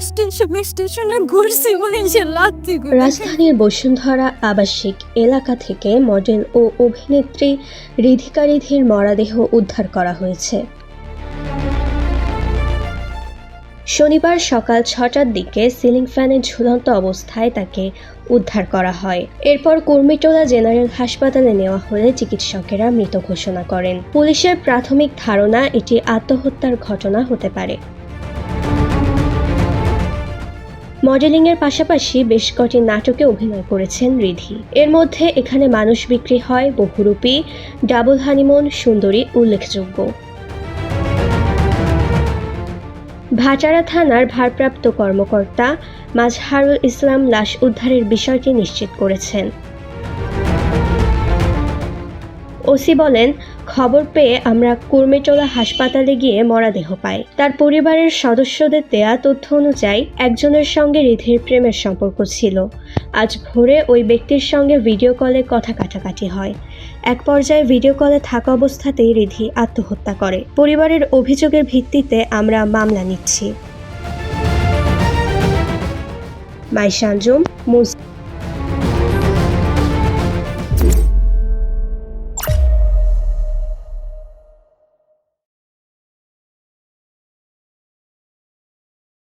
স্টেশনে ঘুরছি বলে লাত্তি করে। রাজধানীর বসুন্ধরা আবাসিক এলাকা থেকে মডেল ও অভিনেত্রী রিধিকা রিধির মরদেহ উদ্ধার করা হয়েছে। শনিবার সকাল ৬টার দিকে সিলিং ফ্যানে ঝুলন্ত অবস্থায় তাকে উদ্ধার করা হয়। এরপর কুর্মিটোলা জেনারেল হাসপাতালে নেওয়া হলে চিকিৎসকেরা মৃত ঘোষণা করেন। পুলিশের প্রাথমিক ধারণা এটি আত্মহত্যার ঘটনা হতে পারে। মডেলিংয়ের পাশাপাশি বেশ কটি নাটকে অভিনয় করেছেন রিধি। এর মধ্যে এখানে মানুষ বিক্রি হয়, বহুরূপী, ডাবল হানিমুন, সুন্দরী উল্লেখযোগ্য। ভাটারা থানার ভারপ্রাপ্ত কর্মকর্তা মাজহারুল ইসলাম লাশ উদ্ধারের বিষয়টি নিশ্চিত করেছেন। ওসি বলেন, খবর পেয়ে আমরা কুর্মিটোলা হাসপাতালে গিয়ে মরদেহ পাই। তার পরিবারের সদস্যদের দেয়া তথ্য অনুযায়ী একজনের সঙ্গে রিধির প্রেমের সম্পর্ক ছিল। আজ ভোরে ওই ব্যক্তির সঙ্গে ভিডিও কলে কথা কাটাকাটি হয়। এক পর্যায়ে ভিডিও কলে থাকা অবস্থাতেই রিধি আত্মহত্যা করে। পরিবারের অভিযোগের ভিত্তিতে আমরা মামলা নিচ্ছি। মাইশা আঞ্জুম,